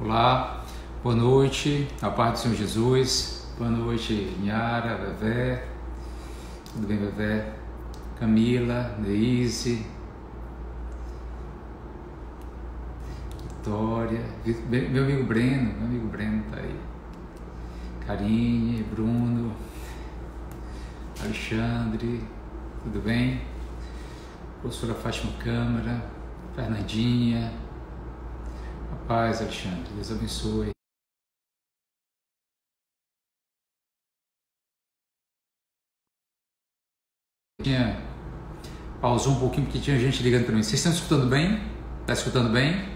Olá, boa noite, a paz do Senhor Jesus. Boa noite, Nhara, Vevé. Tudo bem, Vevé? Camila, Neise, Vitória, meu amigo Breno tá aí. Karine, Bruno, Alexandre, tudo bem? Professora Fátima Câmara, Fernandinha. A paz, Alexandre, Deus abençoe. Pausou um pouquinho porque tinha gente ligando para mim. Vocês estão escutando bem? Está escutando bem?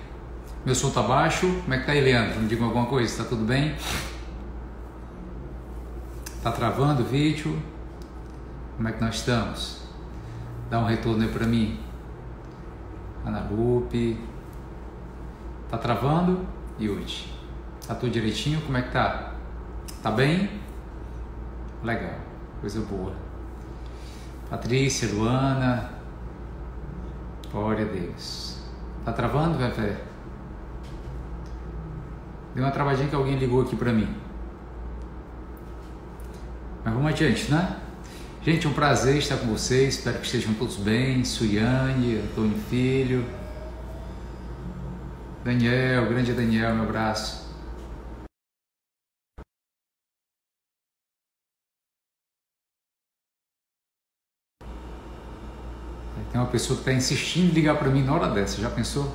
Meu som está baixo? Como é que tá aí, Leandro? Me diga alguma coisa, está tudo bem? Está travando o vídeo? Como é que nós estamos? Dá um retorno aí para mim. Ana Lupe. Tá travando? Yudi. Tá tudo direitinho? Como é que tá? Tá bem? Legal. Coisa boa. Patrícia, Luana. Glória a Deus. Tá travando, Vevé? Deu uma travadinha que alguém ligou aqui pra mim. Mas vamos adiante, né? Gente, é um prazer estar com vocês. Espero que estejam todos bem. Suiane, Antônio Filho. Daniel, grande Daniel, meu abraço. Tem uma pessoa que está insistindo em ligar para mim na hora dessa, já pensou?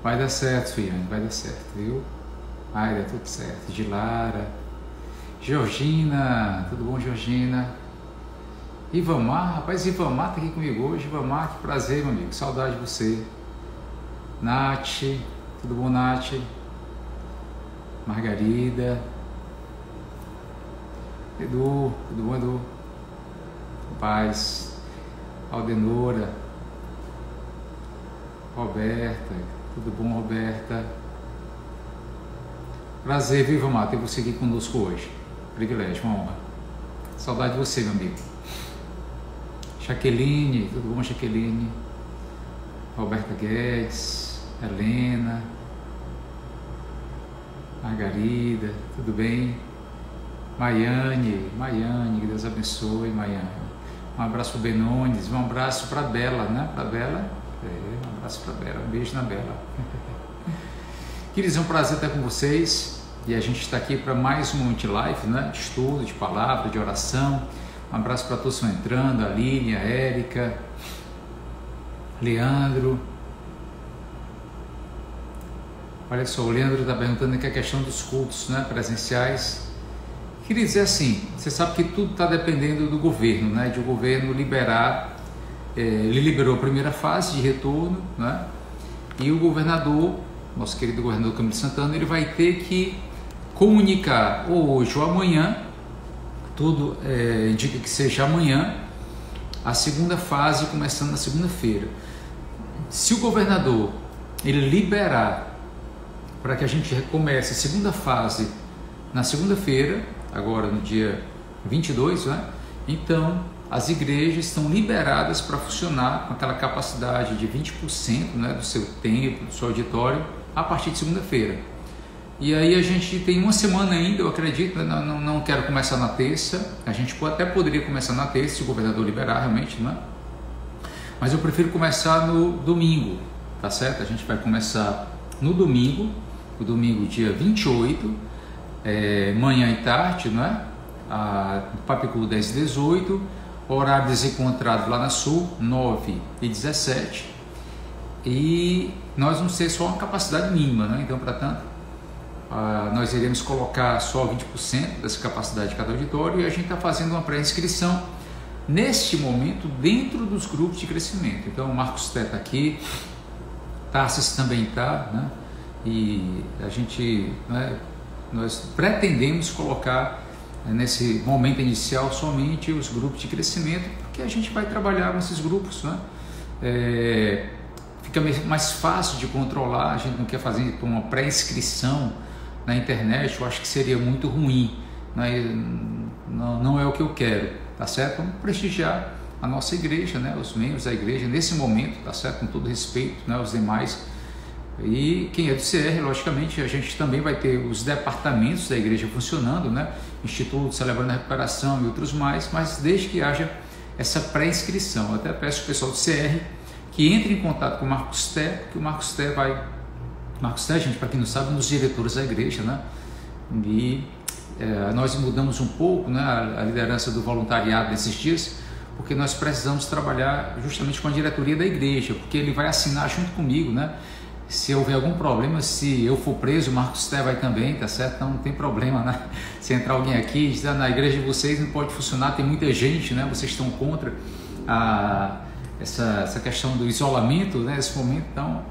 Vai dar certo, Suiane, vai dar certo, viu? Vai dar tudo certo. Dilara, Georgina, tudo bom, Georgina? Ivamar, rapaz, Ivamar tá aqui comigo hoje. Ivamar, que prazer, meu amigo, saudade de você. Nath, tudo bom, Nath? Margarida, Edu, tudo bom, Edu? Paz, Aldenora, Roberta, tudo bom, Roberta? Prazer, viu, Mato, ter você aqui conosco hoje. Privilégio, uma honra. Saudade de você, meu amigo. Jaqueline, tudo bom, Jaqueline? Roberta Guedes, Helena, Margarida, tudo bem? Maiane, que Deus abençoe, Maiane. Um abraço para o Benones, um abraço para a Bela, né? Para a Bela, um abraço para a Bela, um beijo na Bela. Queridos, é um prazer estar com vocês e a gente está aqui para mais um Multilife, né? De estudo, de palavra, de oração. Um abraço para todos que estão entrando, a Aline, a Érica, Leandro. Olha só, o Leandro está perguntando aqui a questão dos cultos, né, presenciais. Queria dizer assim, você sabe que tudo está dependendo do governo, né, de o governo liberar, ele liberou a primeira fase de retorno, né, e o governador, nosso querido governador Camilo Santana, ele vai ter que comunicar ou hoje ou amanhã, tudo indica que seja amanhã, a segunda fase começando na segunda-feira. Se o governador ele liberar para que a gente recomece a segunda fase na segunda-feira, agora no dia 22, né? Então as igrejas estão liberadas para funcionar com aquela capacidade de 20%, né, do seu templo, do seu auditório, a partir de segunda-feira. E aí a gente tem uma semana ainda, eu acredito, né? Não quero começar na terça, a gente até poderia começar na terça se o governador liberar realmente, né? Mas eu prefiro começar no domingo, tá certo? A gente vai começar no domingo, o domingo dia 28, manhã e tarde, não é? Papicu 10 e 18, horário desencontrado lá na Sul, 9 e 17, e nós vamos ter só uma capacidade mínima, né? Então, portanto, nós iremos colocar só 20% dessa capacidade de cada auditório e a gente está fazendo uma pré-inscrição neste momento dentro dos grupos de crescimento. Então, o Marcos Té está aqui, Tarsis também está, né? E a gente, né, nós pretendemos colocar nesse momento inicial somente os grupos de crescimento, porque a gente vai trabalhar nesses grupos, né? Fica mais fácil de controlar, a gente não quer fazer uma pré-inscrição na internet, eu acho que seria muito ruim, né? Não é o que eu quero, tá certo? Vamos prestigiar a nossa igreja, né? Os membros da igreja nesse momento, tá certo? Com todo respeito, né? Os demais E quem é do CR, logicamente, a gente também vai ter os departamentos da igreja funcionando, né? Instituto Celebrando a Recuperação e outros mais, mas desde que haja essa pré-inscrição. Eu até peço ao pessoal do CR que entre em contato com o Marcos Té, que o Marcos Té vai... Marcos Té, gente, para quem não sabe, nos diretores da igreja, né? E nós mudamos um pouco, né, a liderança do voluntariado nesses dias, porque nós precisamos trabalhar justamente com a diretoria da igreja, porque ele vai assinar junto comigo, né? Se houver algum problema, se eu for preso, o Marcos Té vai também, tá certo? Então não tem problema, né? Se entrar alguém aqui e dizer, na igreja de vocês não pode funcionar, tem muita gente, né? Vocês estão contra essa questão do isolamento, né? Nesse momento, então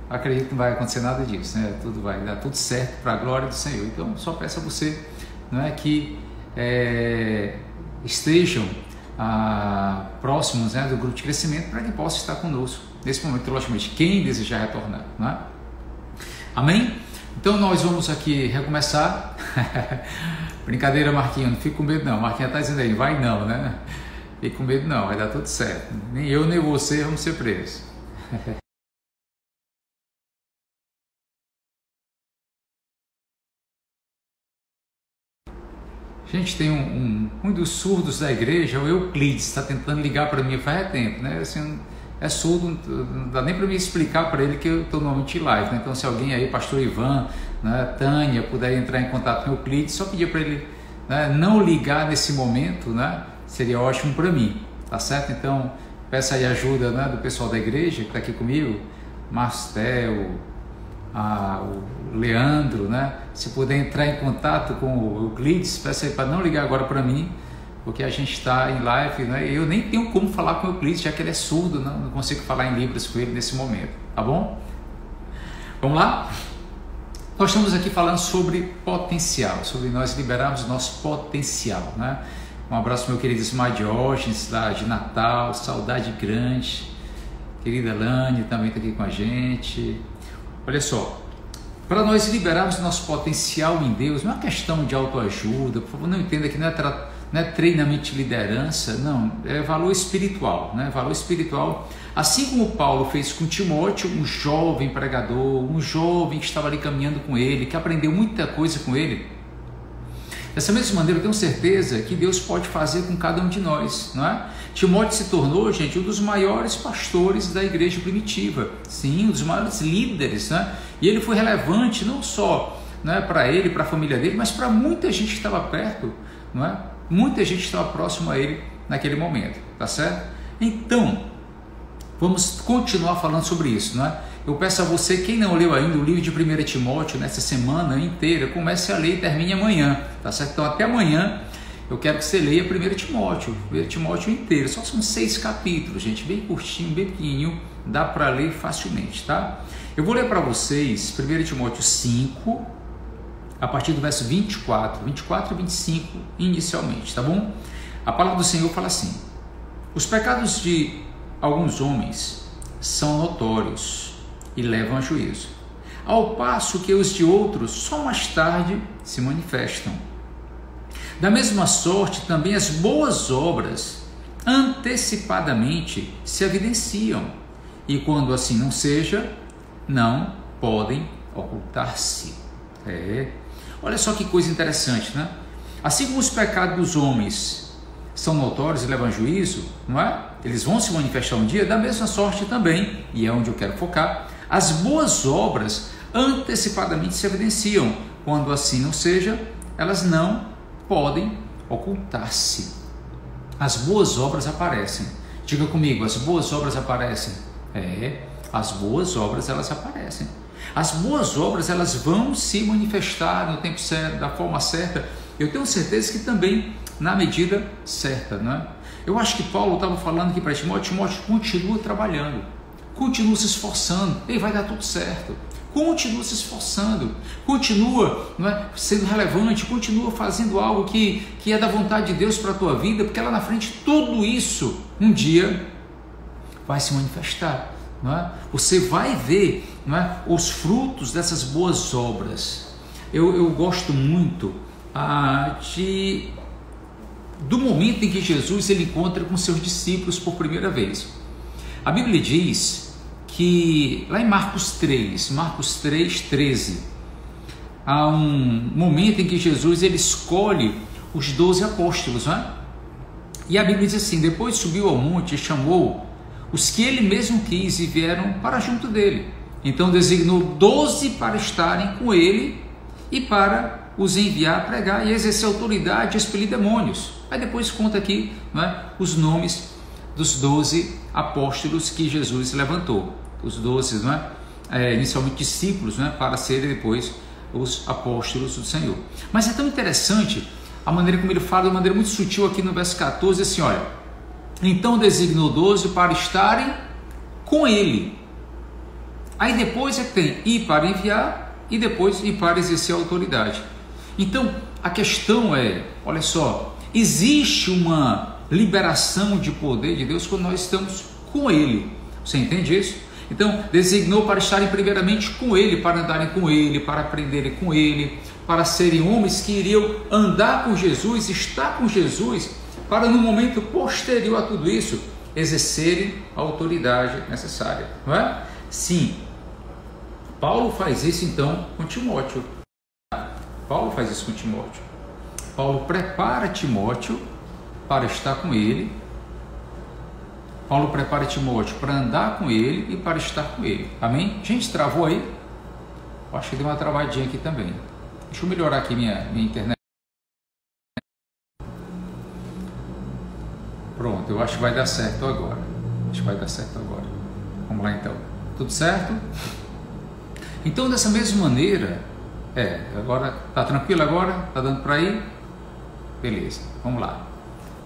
acredito que não vai acontecer nada disso, né? Tudo vai dar tudo certo para a glória do Senhor. Então só peço a você, não é, que estejam próximos, né, do grupo de crescimento, para que possa estar conosco nesse momento, logicamente, quem desejar retornar, não é? Amém? Então nós vamos aqui recomeçar. Brincadeira, Marquinhos, não fique com medo não. Marquinhos está dizendo aí, vai não, né? Fique com medo não, vai dar tudo certo. Nem eu nem você vamos ser presos. Gente, tem um dos surdos da igreja, o Euclides, está tentando ligar para mim faz tempo, né? Assim, é surdo, não dá nem para me explicar para ele que eu estou normalmente em live, né? Então, se alguém aí, pastor Ivan, né, Tânia, puder entrar em contato com o Euclides, só pedir para ele, né, não ligar nesse momento, né? Seria ótimo para mim, tá certo? Então, peça aí ajuda, né, do pessoal da igreja que está aqui comigo, Marcel, o Leandro, né? Se puder entrar em contato com o Euclides, peça aí para não ligar agora para mim, porque a gente está em live, né? Eu nem tenho como falar com o Euclides, já que ele é surdo, não consigo falar em Libras com ele nesse momento, tá bom? Vamos lá? Nós estamos aqui falando sobre potencial, sobre nós liberarmos nosso potencial, né? Um abraço meu querido Ismael Diógenes, lá de Natal, saudade grande, querida Lani também está aqui com a gente. Olha só, para nós liberarmos nosso potencial em Deus, não é uma questão de autoajuda, por favor, não entenda que não é treinamento de liderança, não, é valor espiritual, né? Valor espiritual, assim como Paulo fez com Timóteo, um jovem pregador, um jovem que estava ali caminhando com ele, que aprendeu muita coisa com ele. Dessa mesma maneira, eu tenho certeza que Deus pode fazer com cada um de nós, não é? Timóteo se tornou, gente, um dos maiores pastores da igreja primitiva, sim, um dos maiores líderes, né? E ele foi relevante não só, né, para ele, para a família dele, mas para muita gente que estava perto, não é? Muita gente estava próximo a ele naquele momento, tá certo? Então, vamos continuar falando sobre isso, não é? Eu peço a você, quem não leu ainda o livro de 1 Timóteo, nessa semana inteira, comece a ler e termine amanhã, tá certo? Então até amanhã eu quero que você leia 1 Timóteo inteiro, só são 6 capítulos, gente, bem curtinho, bem pequenininho, dá para ler facilmente, tá? Eu vou ler para vocês 1 Timóteo 5, a partir do verso 24 e 25 inicialmente, tá bom? A palavra do Senhor fala assim: os pecados de alguns homens são notórios e levam a juízo, ao passo que os de outros só mais tarde se manifestam. Da mesma sorte, também as boas obras antecipadamente se evidenciam, e quando assim não seja, não podem ocultar-se. Olha só que coisa interessante, né? Assim como os pecados dos homens são notórios e levam a juízo, não é? Eles vão se manifestar um dia, da mesma sorte também, e é onde eu quero focar, as boas obras antecipadamente se evidenciam, quando assim não seja, elas não podem ocultar-se. As boas obras aparecem. Diga comigo, as boas obras aparecem. As boas obras elas aparecem. As boas obras elas vão se manifestar no tempo certo, da forma certa. Eu tenho certeza que também na medida certa, né? Eu acho que Paulo estava falando aqui para Timóteo, continua trabalhando, continua se esforçando, e vai dar tudo certo. Continua se esforçando, continua, não é, sendo relevante, continua fazendo algo que é da vontade de Deus para a tua vida, porque lá na frente tudo isso um dia vai se manifestar, não é? Você vai ver, não é, os frutos dessas boas obras. Eu gosto muito do momento em que Jesus ele encontra com seus discípulos por primeira vez. A Bíblia diz que lá em Marcos 3, 13, há um momento em que Jesus ele escolhe os 12 apóstolos, não é? E a Bíblia diz assim: depois subiu ao monte e chamou os que ele mesmo quis e vieram para junto dele. Então designou 12 para estarem com ele e para os enviar a pregar e exercer autoridade e expelir demônios. Aí depois conta aqui, não é, os nomes dos 12 apóstolos que Jesus levantou. Os 12, não é? Inicialmente discípulos, não é? Para serem depois os apóstolos do Senhor. Mas é tão interessante a maneira como ele fala, de uma maneira muito sutil aqui no verso 14, assim, olha: então designou 12 para estarem com ele. Aí depois é que tem ir para enviar e depois ir para exercer a autoridade. Então a questão é, olha só, existe uma liberação de poder de Deus quando nós estamos com ele. Você entende isso? Então designou para estarem primeiramente com ele, para andarem com ele, para aprenderem com ele, para serem homens que iriam andar com Jesus, estar com Jesus, para no momento posterior a tudo isso exercerem a autoridade necessária, não é? Sim, Paulo faz isso então com Timóteo. Paulo faz isso com Timóteo. Paulo prepara Timóteo para estar com ele. Paulo prepara Timóteo para andar com ele e para estar com ele. Amém? Gente, travou aí? Eu acho que deu uma travadinha aqui também. Deixa eu melhorar aqui minha internet. Pronto, eu acho que vai dar certo agora. Vamos lá então. Tudo certo? Então, dessa mesma maneira, agora tá tranquilo agora? Tá dando para ir? Beleza, vamos lá.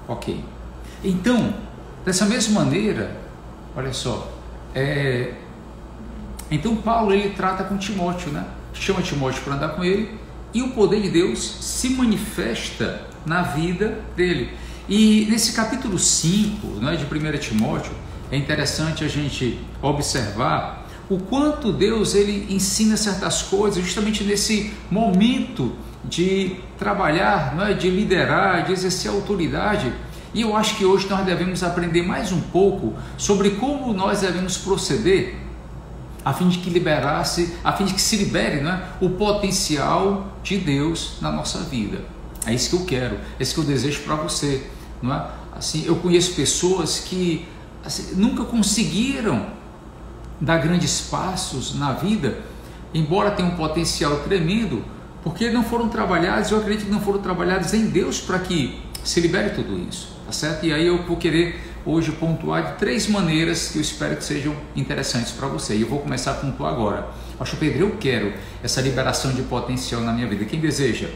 Ok. Então, dessa mesma maneira, olha só, então Paulo ele trata com Timóteo, né? Chama Timóteo para andar com ele e o poder de Deus se manifesta na vida dele. E nesse capítulo 5, né, de 1 Timóteo, é interessante a gente observar o quanto Deus ele ensina certas coisas justamente nesse momento de trabalhar, não é, de liderar, de exercer autoridade. E eu acho que hoje nós devemos aprender mais um pouco sobre como nós devemos proceder a fim de que se libere, não é, o potencial de Deus na nossa vida. É isso que eu quero, é isso que eu desejo para você, não é? Assim, eu conheço pessoas que assim, nunca conseguiram dar grandes passos na vida, embora tenham um potencial tremendo, porque não foram trabalhados, eu acredito que não foram trabalhados em Deus para que se libere tudo isso, tá certo? E aí eu vou querer hoje pontuar de 3 maneiras que eu espero que sejam interessantes para você, e eu vou começar a pontuar agora. Pastor Pedro, eu quero essa liberação de potencial na minha vida. Quem deseja?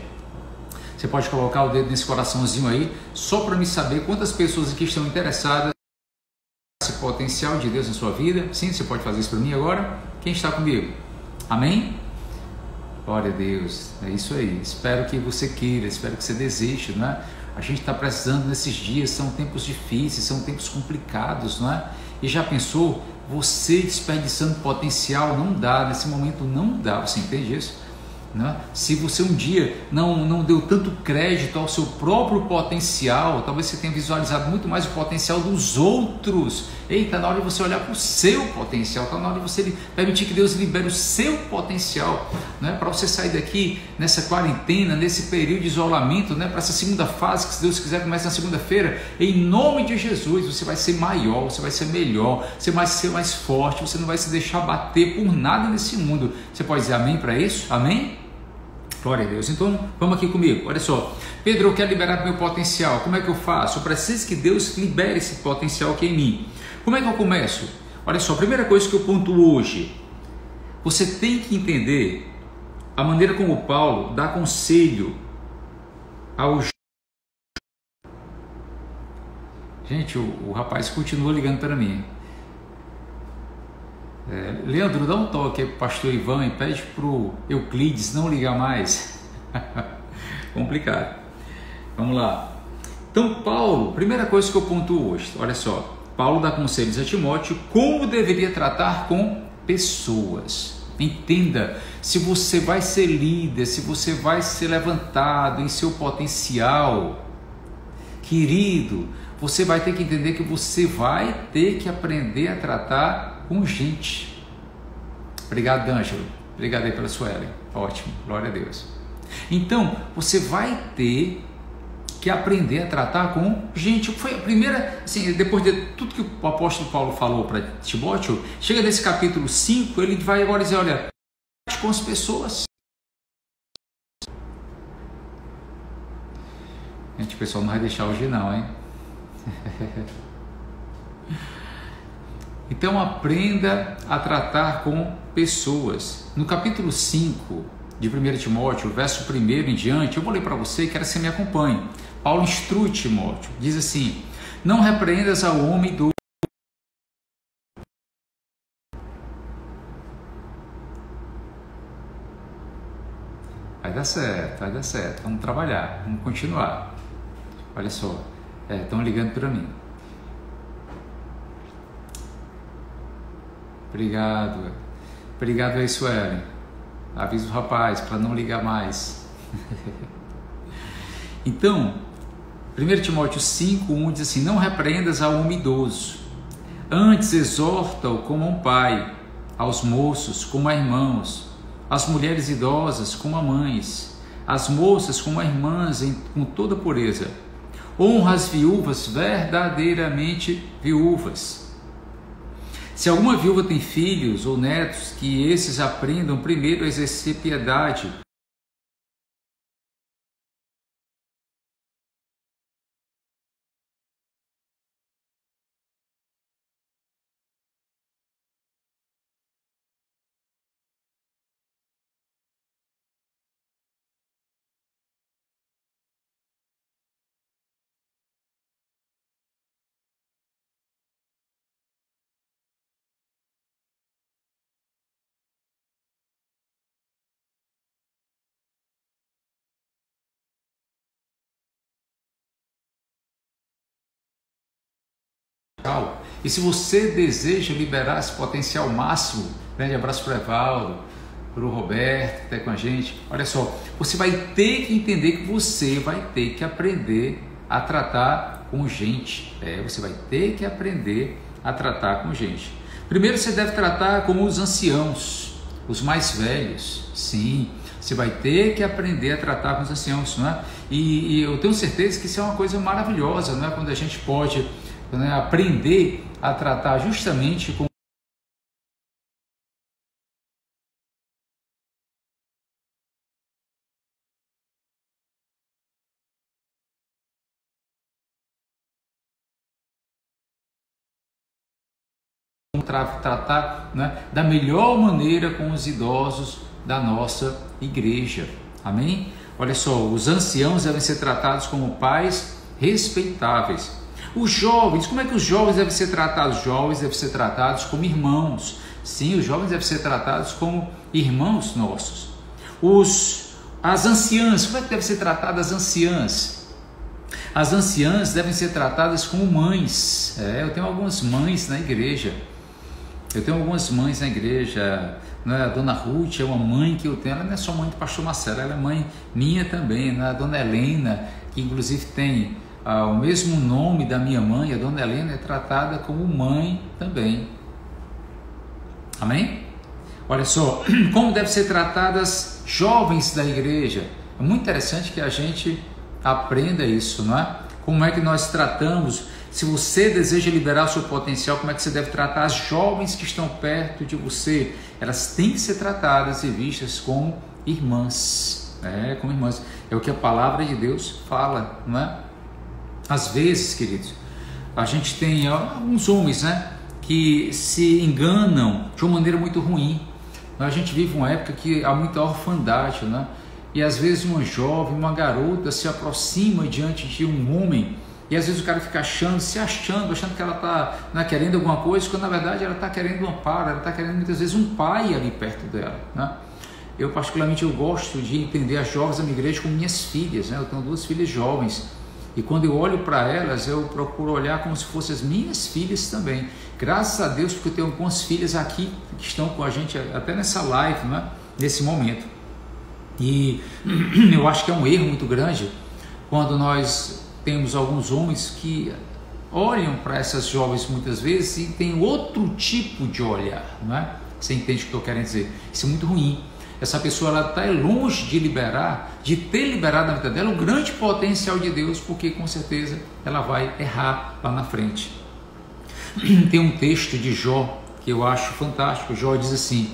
Você pode colocar o dedo nesse coraçãozinho aí, só para me saber quantas pessoas aqui estão interessadas esse potencial de Deus na sua vida. Sim, você pode fazer isso para mim agora? Quem está comigo? Amém? Glória a Deus, é isso aí. Espero que você queira, espero que você deseje, não é? A gente está precisando nesses dias, são tempos difíceis, são tempos complicados, não é? E já pensou, você desperdiçando potencial? Não dá, nesse momento não dá, você entende isso? Né? Se você um dia não deu tanto crédito ao seu próprio potencial, talvez você tenha visualizado muito mais o potencial dos outros. Eita, na hora de você olhar para o seu potencial, está na hora de você permitir que Deus libere o seu potencial, né? Para você sair daqui nessa quarentena, nesse período de isolamento, né? Para essa segunda fase que, se Deus quiser, começa na segunda-feira. Em nome de Jesus, você vai ser maior, você vai ser melhor, você vai ser mais forte, você não vai se deixar bater por nada nesse mundo. Você pode dizer amém para isso? Amém? Glória a Deus. Então, vamos aqui comigo. Olha só. Pedro, eu quero liberar meu potencial. Como é que eu faço? Eu preciso que Deus libere esse potencial aqui em mim. Como é que eu começo? Olha só, a primeira coisa que eu pontuo hoje. Você tem que entender a maneira como Paulo dá conselho aos... Gente, o rapaz continua ligando para mim. Leandro, dá um toque aí pro pastor Ivan e pede pro Euclides não ligar mais. Complicado. Vamos lá. Então, Paulo, primeira coisa que eu pontuo hoje, olha só, Paulo dá conselhos a Timóteo como deveria tratar com pessoas. Entenda, se você vai ser líder, se você vai ser levantado em seu potencial, querido, você vai ter que entender que você vai ter que aprender a tratar com gente. Obrigado, D'Angelo. Obrigado aí pela sua Ellen. Ótimo, glória a Deus. Então, você vai ter que aprender a tratar com gente. Foi a primeira, assim, depois de tudo que o apóstolo Paulo falou para Timóteo, chega nesse capítulo 5, ele vai agora dizer, olha, trate com as pessoas. Gente, o pessoal não vai deixar hoje não, hein? Então aprenda a tratar com pessoas. No capítulo 5 de 1 Timóteo, verso 1 em diante, eu vou ler para você e quero que você me acompanhe. Paulo instrui Timóteo, diz assim: não repreendas ao homem do... Vai dar certo, vamos trabalhar, vamos continuar. Olha só, estão ligando para mim. Obrigado aí, Suelen. Avisa o rapaz para não ligar mais. Então, 1 Timóteo 5:1 diz assim: não repreendas ao homem idoso, antes exorta-o como a um pai, aos moços como a irmãos, às mulheres idosas como a mães, às moças como a irmãs, com toda pureza. Honra as viúvas verdadeiramente viúvas. Se alguma viúva tem filhos ou netos, que esses aprendam primeiro a exercer piedade. E se você deseja liberar esse potencial máximo, grande abraço para o Evaldo, para o Roberto, que está com a gente. Olha só, você vai ter que entender que você vai ter que aprender a tratar com gente. Você vai ter que aprender a tratar com gente. Primeiro você deve tratar como os anciãos, os mais velhos. Sim, você vai ter que aprender a tratar com os anciãos, não é? E eu tenho certeza que isso é uma coisa maravilhosa, não é? Quando a gente pode, né, aprender a tratar justamente com tratar, né, da melhor maneira com os idosos da nossa igreja. Amém? Olha só, os anciãos devem ser tratados como pais respeitáveis. Os jovens, como é que os jovens devem ser tratados? Os jovens devem ser tratados como irmãos. Sim, os jovens devem ser tratados como irmãos nossos. As anciãs, como é que devem ser tratadas as anciãs? As anciãs devem ser tratadas como mães. Eu tenho algumas mães na igreja. Né? A dona Ruth é uma mãe que eu tenho. Ela não é só mãe do pastor Marcelo, ela é mãe minha também. Né? A dona Helena, que inclusive tem o mesmo nome da minha mãe, a dona Helena é tratada como mãe também. Amém? Olha só, como devem ser tratadas jovens da igreja. É muito interessante que a gente aprenda isso, não é? Como é que nós tratamos? Se você deseja liberar o seu potencial, como é que você deve tratar as jovens que estão perto de você? Elas têm que ser tratadas e vistas como irmãs. Como irmãs. É o que a palavra de Deus fala, não é? Às vezes, queridos, a gente tem alguns homens, né, que se enganam de uma maneira muito ruim. A gente vive uma época que há muita orfandade, né? E às vezes uma jovem, uma garota se aproxima diante de um homem e às vezes o cara fica achando que ela está querendo alguma coisa, quando na verdade ela está querendo um amparo, ela está querendo muitas vezes um pai ali perto dela, né? Eu particularmente gosto de entender as jovens da minha igreja como minhas filhas, né? Eu tenho 2 filhas jovens. E quando eu olho para elas, eu procuro olhar como se fossem as minhas filhas também. Graças a Deus, porque eu tenho algumas filhas aqui que estão com a gente até nessa live, né? Nesse momento. E eu acho que é um erro muito grande quando nós temos alguns homens que olham para essas jovens muitas vezes e tem outro tipo de olhar, não é? Você entende o que eu estou querendo dizer? Isso é muito ruim. Essa pessoa está longe de ter liberado na vida dela o grande potencial de Deus, porque com certeza ela vai errar lá na frente. Tem um texto de Jó que eu acho fantástico. Jó diz assim: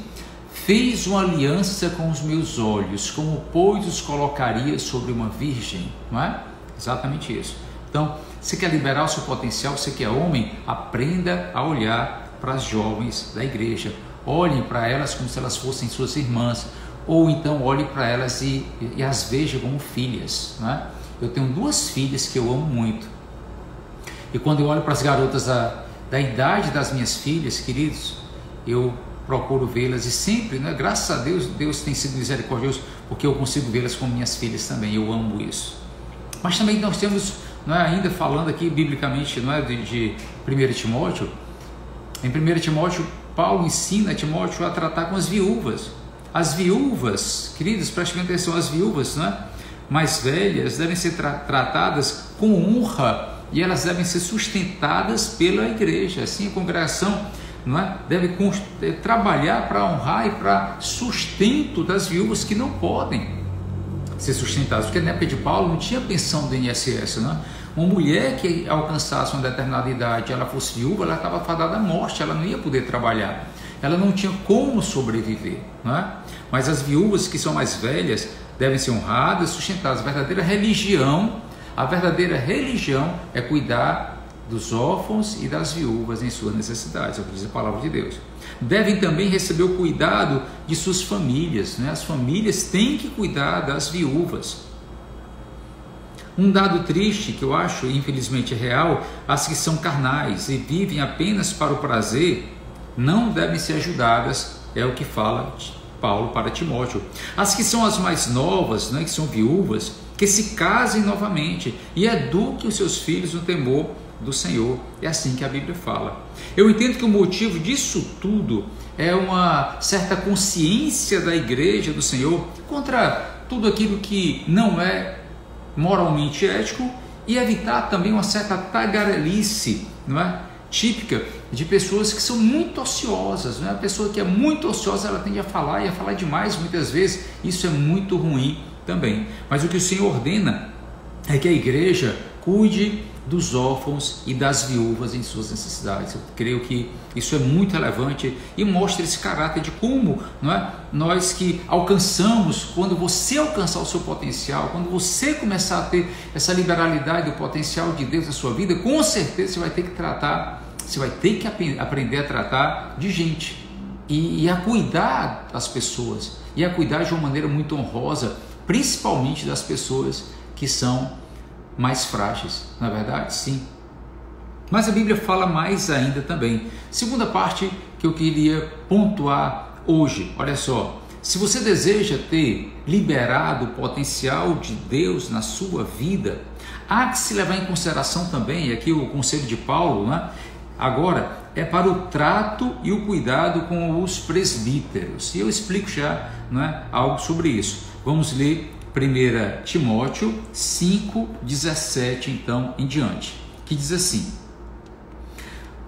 fez uma aliança com os meus olhos, como pois os colocaria sobre uma virgem, não é? Exatamente isso. Então, você quer liberar o seu potencial, você que é homem, aprenda a olhar para as jovens da igreja. Olhem para elas como se elas fossem suas irmãs, ou então olhe para elas e as veja como filhas, não é? Eu tenho 2 filhas que eu amo muito, e quando eu olho para as garotas da idade das minhas filhas, queridos, eu procuro vê-las e sempre, né, graças a Deus, Deus tem sido misericordioso, porque eu consigo vê-las como minhas filhas também. Eu amo isso. Mas também nós temos, não é, ainda falando aqui biblicamente, não é, de 1 Timóteo, em 1 Timóteo, Paulo ensina Timóteo a tratar com as viúvas. As viúvas, queridos, prestem atenção, as viúvas, né, mais velhas devem ser tratadas com honra, e elas devem ser sustentadas pela igreja. Assim, a congregação, não é, deve trabalhar para honrar e para sustento das viúvas que não podem ser sustentadas, porque na época de Paulo não tinha pensão do INSS, não é? Uma mulher que alcançasse uma determinada idade, ela fosse viúva, ela estava fadada à morte, ela não ia poder trabalhar, ela não tinha como sobreviver, não é? Mas as viúvas que são mais velhas devem ser honradas, sustentadas. A verdadeira religião é cuidar dos órfãos e das viúvas em suas necessidades, é o que diz a palavra de Deus. Devem também receber o cuidado de suas famílias, né? As famílias têm que cuidar das viúvas. Um dado triste que eu acho, infelizmente, real: as que são carnais e vivem apenas para o prazer não devem ser ajudadas, é o que fala Paulo para Timóteo. As que são as mais novas, né, que são viúvas, que se casem novamente e eduquem os seus filhos no temor do Senhor. É assim que a Bíblia fala. Eu entendo que o motivo disso tudo é uma certa consciência da igreja do Senhor contra tudo aquilo que não é moralmente ético, e evitar também uma certa tagarelice, não é, típica de pessoas que são muito ociosas, não é? A pessoa que é muito ociosa, ela tende a falar demais muitas vezes. Isso é muito ruim também. Mas o que o Senhor ordena é que a igreja cuide dos órfãos e das viúvas em suas necessidades. Eu creio que isso é muito relevante e mostra esse caráter de como, não é, nós que alcançamos, quando você alcançar o seu potencial, quando você começar a ter essa liberalidade do potencial de Deus na sua vida, com certeza você vai ter que aprender a tratar de gente e a cuidar das pessoas, e a cuidar de uma maneira muito honrosa, principalmente das pessoas que são mais frágeis, na verdade, sim. Mas a Bíblia fala mais ainda também. Segunda parte que eu queria pontuar hoje, olha só: se você deseja ter liberado o potencial de Deus na sua vida, há que se levar em consideração também, aqui o conselho de Paulo, né? Agora é para o trato e o cuidado com os presbíteros, e eu explico já, não é, algo sobre isso. Vamos ler 1 Timóteo 5,17 então em diante, que diz assim: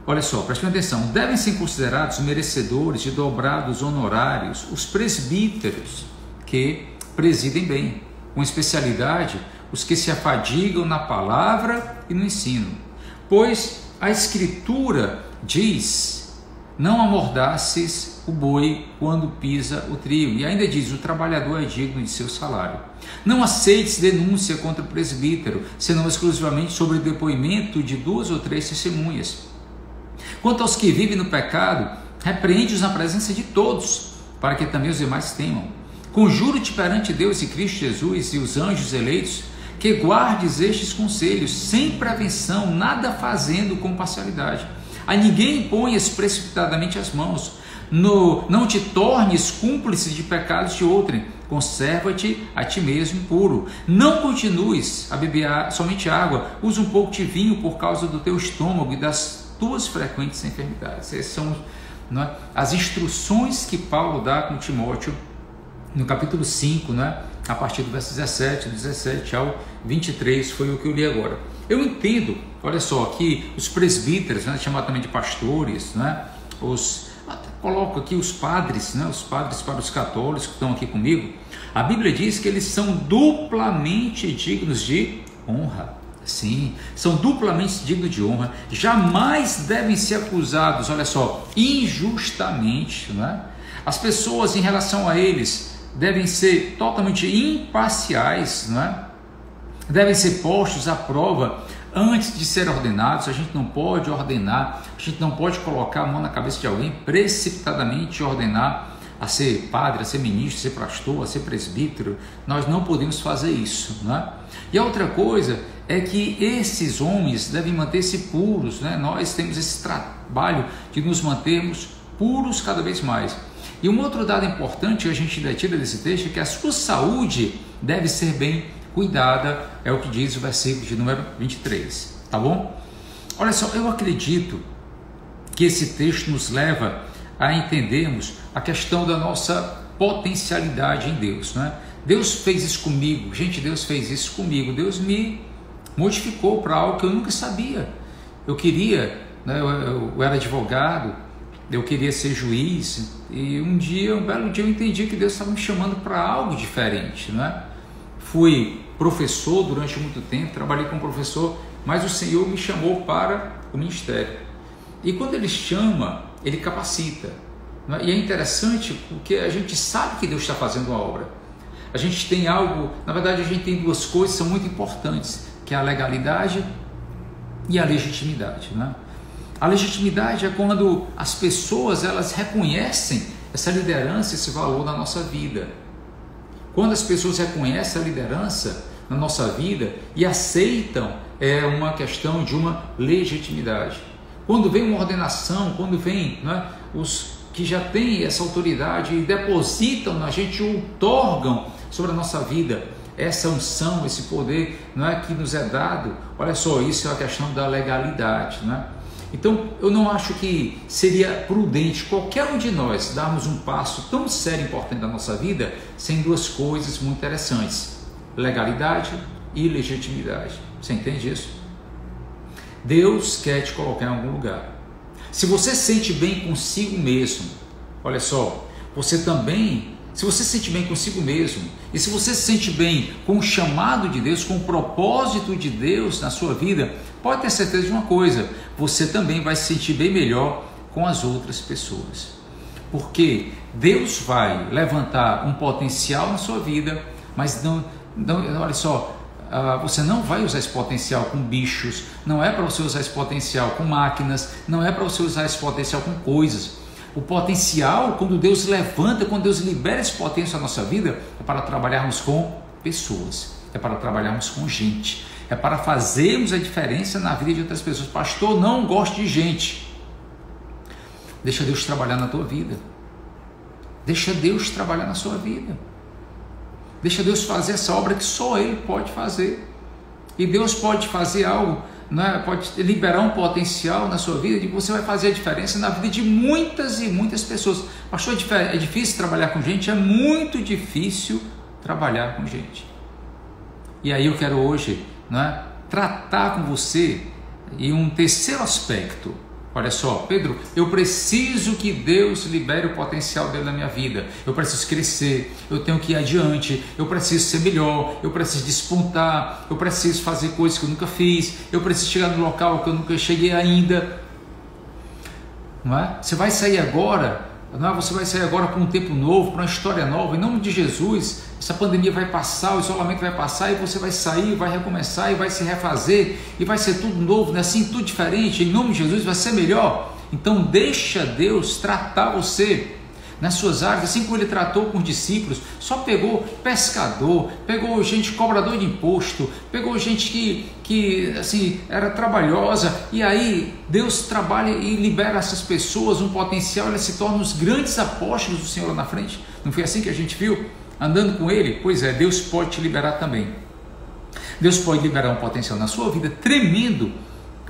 olha só, preste atenção: devem ser considerados merecedores de dobrados honorários os presbíteros que presidem bem, com especialidade os que se afadigam na palavra e no ensino, pois a Escritura diz: não amordaces o boi quando pisa o trigo. E ainda diz: o trabalhador é digno de seu salário. Não aceites denúncia contra o presbítero, senão exclusivamente sobre o depoimento de 2 ou 3 testemunhas. Quanto aos que vivem no pecado, repreende-os na presença de todos, para que também os demais temam. Conjuro-te perante Deus e Cristo Jesus e os anjos eleitos, que guardes estes conselhos, sem prevenção, nada fazendo com parcialidade. A ninguém imponhas precipitadamente as mãos. Não te tornes cúmplice de pecados de outrem. Conserva-te a ti mesmo puro. Não continues a beber somente água. Usa um pouco de vinho por causa do teu estômago e das tuas frequentes enfermidades. Essas são, não é, as instruções que Paulo dá com Timóteo no capítulo 5, não é, a partir do verso 17, do 17 ao 23, foi o que eu li agora. Eu entendo, olha só, que os presbíteros, né, chamados também de pastores, né, coloco aqui os padres, né, os padres para os católicos que estão aqui comigo, a Bíblia diz que eles são duplamente dignos de honra. Sim, são duplamente dignos de honra, jamais devem ser acusados, olha só, injustamente, né? As pessoas em relação a eles devem ser totalmente imparciais, né? Devem ser postos à prova antes de serem ordenados. A gente não pode ordenar, a gente não pode colocar a mão na cabeça de alguém precipitadamente ordenar a ser padre, a ser ministro, a ser pastor, a ser presbítero. Nós não podemos fazer isso, né? E a outra coisa é que esses homens devem manter-se puros, né? Nós temos esse trabalho de nos mantermos puros cada vez mais. E um outro dado importante que a gente tira desse texto é que a sua saúde deve ser bem cuidada, é o que diz o versículo de número 23, tá bom? Olha só, eu acredito que esse texto nos leva a entendermos a questão da nossa potencialidade em Deus, né? Deus fez isso comigo, gente, Deus fez isso comigo, Deus me modificou para algo que eu nunca sabia. Eu queria, né, eu era advogado, eu queria ser juiz, e um belo dia eu entendi que Deus estava me chamando para algo diferente, né? Fui professor durante muito tempo, trabalhei como professor, mas o Senhor me chamou para o ministério. E quando Ele chama, Ele capacita, né? E é interessante porque a gente sabe que Deus está fazendo uma obra. A gente tem algo, na verdade a gente tem duas coisas que são muito importantes, que é a legalidade e a legitimidade, né? A legitimidade é quando as pessoas elas reconhecem essa liderança, esse valor na nossa vida. Quando as pessoas reconhecem a liderança na nossa vida e aceitam, é uma questão de uma legitimidade. Quando vem uma ordenação, quando vem, né, os que já têm essa autoridade e depositam na gente, outorgam sobre a nossa vida essa unção, esse poder, não é, que nos é dado. Olha só, isso é a questão da legalidade, né? Então, eu não acho que seria prudente qualquer um de nós darmos um passo tão sério e importante da nossa vida sem duas coisas muito interessantes: legalidade e legitimidade. Você entende isso? Deus quer te colocar em algum lugar. Se você se sente bem consigo mesmo, olha só, você também, se você se sente bem consigo mesmo, e se você se sente bem com o chamado de Deus, com o propósito de Deus na sua vida, pode ter certeza de uma coisa: você também vai se sentir bem melhor com as outras pessoas. Porque Deus vai levantar um potencial na sua vida, mas não olha só, você não vai usar esse potencial com bichos, não é para você usar esse potencial com máquinas, não é para você usar esse potencial com coisas. O potencial, quando Deus levanta, quando Deus libera esse potencial na nossa vida, é para trabalharmos com pessoas, é para trabalharmos com gente, é para fazermos a diferença na vida de outras pessoas. Pastor, não gosto de gente. Deixa Deus trabalhar na tua vida. Deixa Deus trabalhar na sua vida. Deixa Deus fazer essa obra que só Ele pode fazer. E Deus pode fazer algo, né? Pode liberar um potencial na sua vida de que você vai fazer a diferença na vida de muitas e muitas pessoas. Pastor, é difícil trabalhar com gente? É muito difícil trabalhar com gente. E aí eu quero hoje, né, tratar com você em um terceiro aspecto. Olha só, Pedro, eu preciso que Deus libere o potencial dele na minha vida. Eu preciso crescer, eu tenho que ir adiante, eu preciso ser melhor, eu preciso despontar, eu preciso fazer coisas que eu nunca fiz, eu preciso chegar no local que eu nunca cheguei ainda. Não é? Você vai sair agora, não é? Você vai sair agora para um tempo novo, para uma história nova. Em nome de Jesus, essa pandemia vai passar, o isolamento vai passar e você vai sair, vai recomeçar e vai se refazer e vai ser tudo novo, né? Assim, tudo diferente. Em nome de Jesus vai ser melhor. Então deixa Deus tratar você nas suas áreas, assim como Ele tratou com os discípulos. Só pegou pescador, pegou gente cobrador de imposto, pegou gente que assim, era trabalhosa, e aí Deus trabalha e libera essas pessoas um potencial, elas se tornam os grandes apóstolos do Senhor lá na frente. Não foi assim que a gente viu? Andando com Ele? Pois é, Deus pode te liberar também. Deus pode liberar um potencial na sua vida tremendo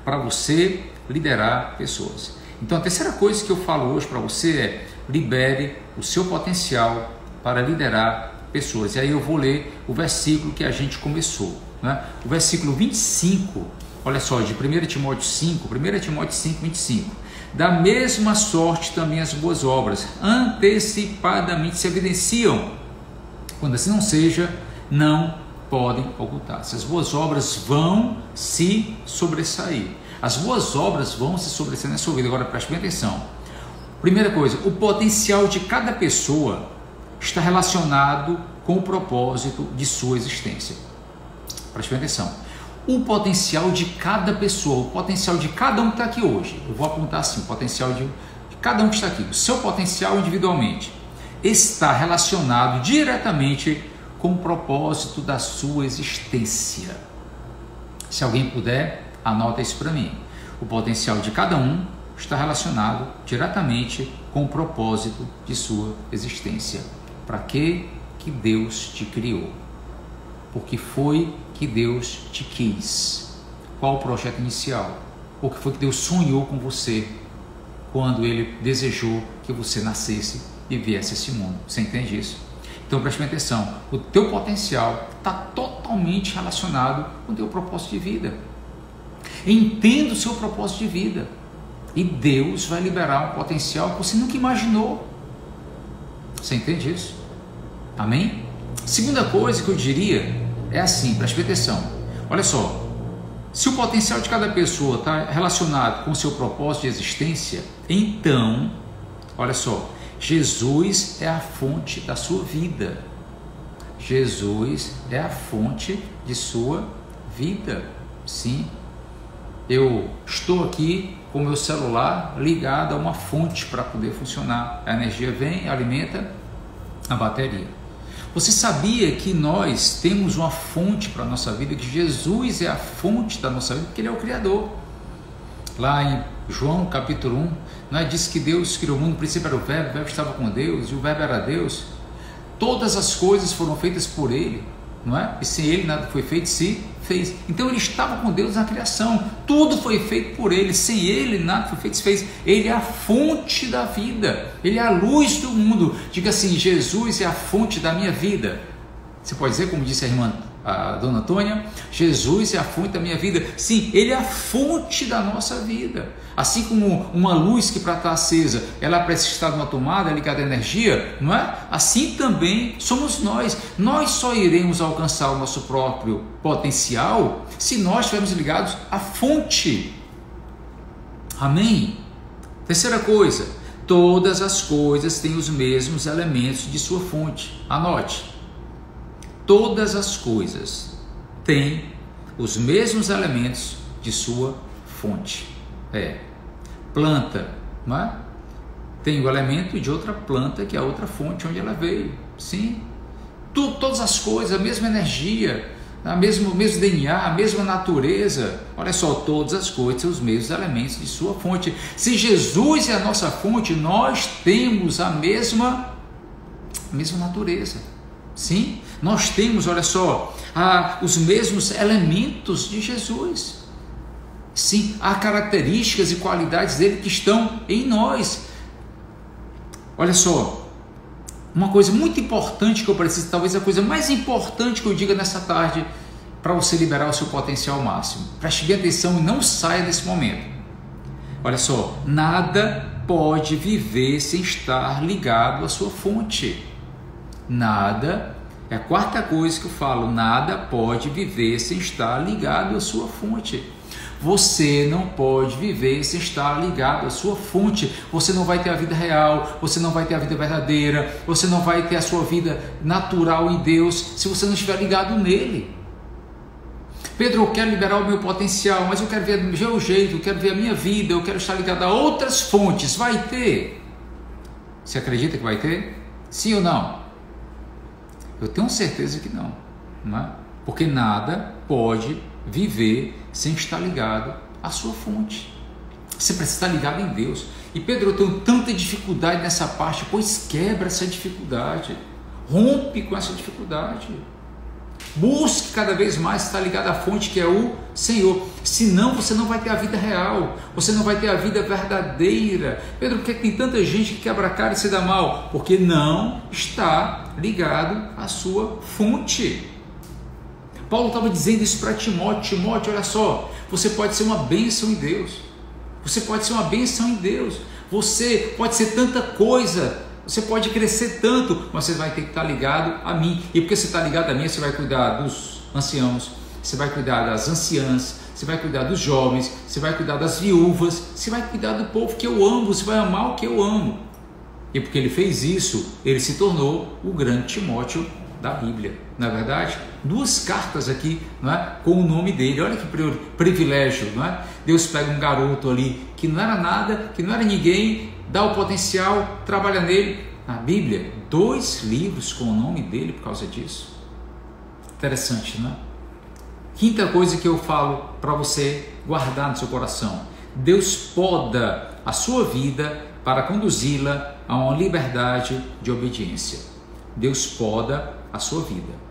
para você liderar pessoas. Então a terceira coisa que eu falo hoje para você é: libere o seu potencial para liderar pessoas. E aí eu vou ler o versículo que a gente começou, né? O versículo 25, olha só, de 1 Timóteo 5, 25. Da mesma sorte também as boas obras, antecipadamente se evidenciam, quando assim não seja, não podem ocultar-se. As boas obras vão se sobressair. As boas obras vão se sobressair na sua vida. Agora preste bem atenção. Primeira coisa, o potencial de cada pessoa está relacionado com o propósito de sua existência. Preste bem atenção. O potencial de cada pessoa, o potencial de cada um que está aqui hoje, eu vou apontar assim, o potencial de cada um que está aqui, o seu potencial individualmente, está relacionado diretamente com o propósito da sua existência. Se alguém puder, anota isso para mim. O potencial de cada um está relacionado diretamente com o propósito de sua existência. Para que Deus te criou? Porque foi que Deus te quis. Qual o projeto inicial? O que foi que Deus sonhou com você quando Ele desejou que você nascesse e viesse a esse mundo? Você entende isso? Então preste atenção, o teu potencial está totalmente relacionado com o teu propósito de vida. Entenda o seu propósito de vida e Deus vai liberar um potencial que você nunca imaginou. Você entende isso? Amém? Segunda coisa que eu diria é assim, preste atenção. Olha só, se o potencial de cada pessoa está relacionado com o seu propósito de existência, então, olha só, Jesus é a fonte da sua vida. Jesus é a fonte de sua vida. Sim. Eu estou aqui com o meu celular ligado a uma fonte para poder funcionar. A energia vem e alimenta a bateria. Você sabia que nós temos uma fonte para a nossa vida, que Jesus é a fonte da nossa vida, porque Ele é o Criador. Lá em João capítulo 1, diz que Deus criou o mundo, no princípio era o Verbo estava com Deus, e o Verbo era Deus. Todas as coisas foram feitas por Ele, não é? E sem Ele nada foi feito, se fez. Então Ele estava com Deus na criação, tudo foi feito por Ele, sem Ele nada foi feito, se fez. Ele é a fonte da vida, Ele é a luz do mundo. Diga assim, Jesus é a fonte da minha vida. Você pode dizer, como disse a irmã, a dona Antônia, Jesus é a fonte da minha vida. Sim, Ele é a fonte da nossa vida. Assim como uma luz que para estar acesa, ela precisa estar numa tomada ligada à energia, não é? Assim também somos nós. Nós só iremos alcançar o nosso próprio potencial se nós estivermos ligados à fonte. Amém? Terceira coisa, todas as coisas têm os mesmos elementos de sua fonte. Anote. Todas as coisas têm os mesmos elementos de sua fonte. Planta, não é? Tem o elemento de outra planta, que é a outra fonte onde ela veio. Sim. Todas as coisas, a mesma energia, o mesmo DNA, a mesma natureza. Olha só, todas as coisas têm os mesmos elementos de sua fonte. Se Jesus é a nossa fonte, nós temos a mesma natureza. Sim, nós temos, olha só, os mesmos elementos de Jesus. Sim, há características e qualidades dele que estão em nós. Olha só, uma coisa muito importante que eu preciso, talvez a coisa mais importante que eu diga nessa tarde, para você liberar o seu potencial máximo. Preste bem atenção e não saia desse momento. Olha só, nada pode viver sem estar ligado à sua fonte. Nada, é a quarta coisa que eu falo, nada pode viver sem estar ligado à sua fonte. Você não pode viver sem estar ligado à sua fonte. Você não vai ter a vida real, você não vai ter a vida verdadeira, você não vai ter a sua vida natural em Deus se você não estiver ligado nele. Pedro, eu quero liberar o meu potencial, mas eu quero ver do meu jeito, eu quero ver a minha vida, eu quero estar ligado a outras fontes. Vai ter? Você acredita que vai ter? Sim ou não? Eu tenho certeza que não, não é? Porque nada pode viver sem estar ligado à sua fonte. Você precisa estar ligado em Deus. E Pedro, eu tenho tanta dificuldade nessa parte, pois quebra essa dificuldade, rompe com essa dificuldade. Busque cada vez mais estar ligado à fonte que é o Senhor. Senão você não vai ter a vida real, você não vai ter a vida verdadeira. Pedro, por que tem tanta gente que quebra a cara e se dá mal? Porque não está ligado à sua fonte. Paulo estava dizendo isso para Timóteo. Timóteo, olha só, você pode ser uma bênção em Deus. Você pode ser uma bênção em Deus. Você pode ser tanta coisa. Você pode crescer tanto, mas você vai ter que estar ligado a mim. E porque você está ligado a mim, você vai cuidar dos anciãos, você vai cuidar das anciãs, você vai cuidar dos jovens, você vai cuidar das viúvas, você vai cuidar do povo que eu amo, você vai amar o que eu amo. E porque ele fez isso, ele se tornou o grande Timóteo da Bíblia. Não é verdade? 2 cartas aqui, não é? Com o nome dele. Olha que privilégio, não é? Deus pega um garoto ali que não era nada, que não era ninguém, dá o potencial, trabalha nele. Na Bíblia, 2 livros com o nome dele por causa disso. Interessante, não é? Quinta coisa que eu falo para você guardar no seu coração: Deus poda a sua vida para conduzi-la a uma liberdade de obediência. Deus poda a sua vida.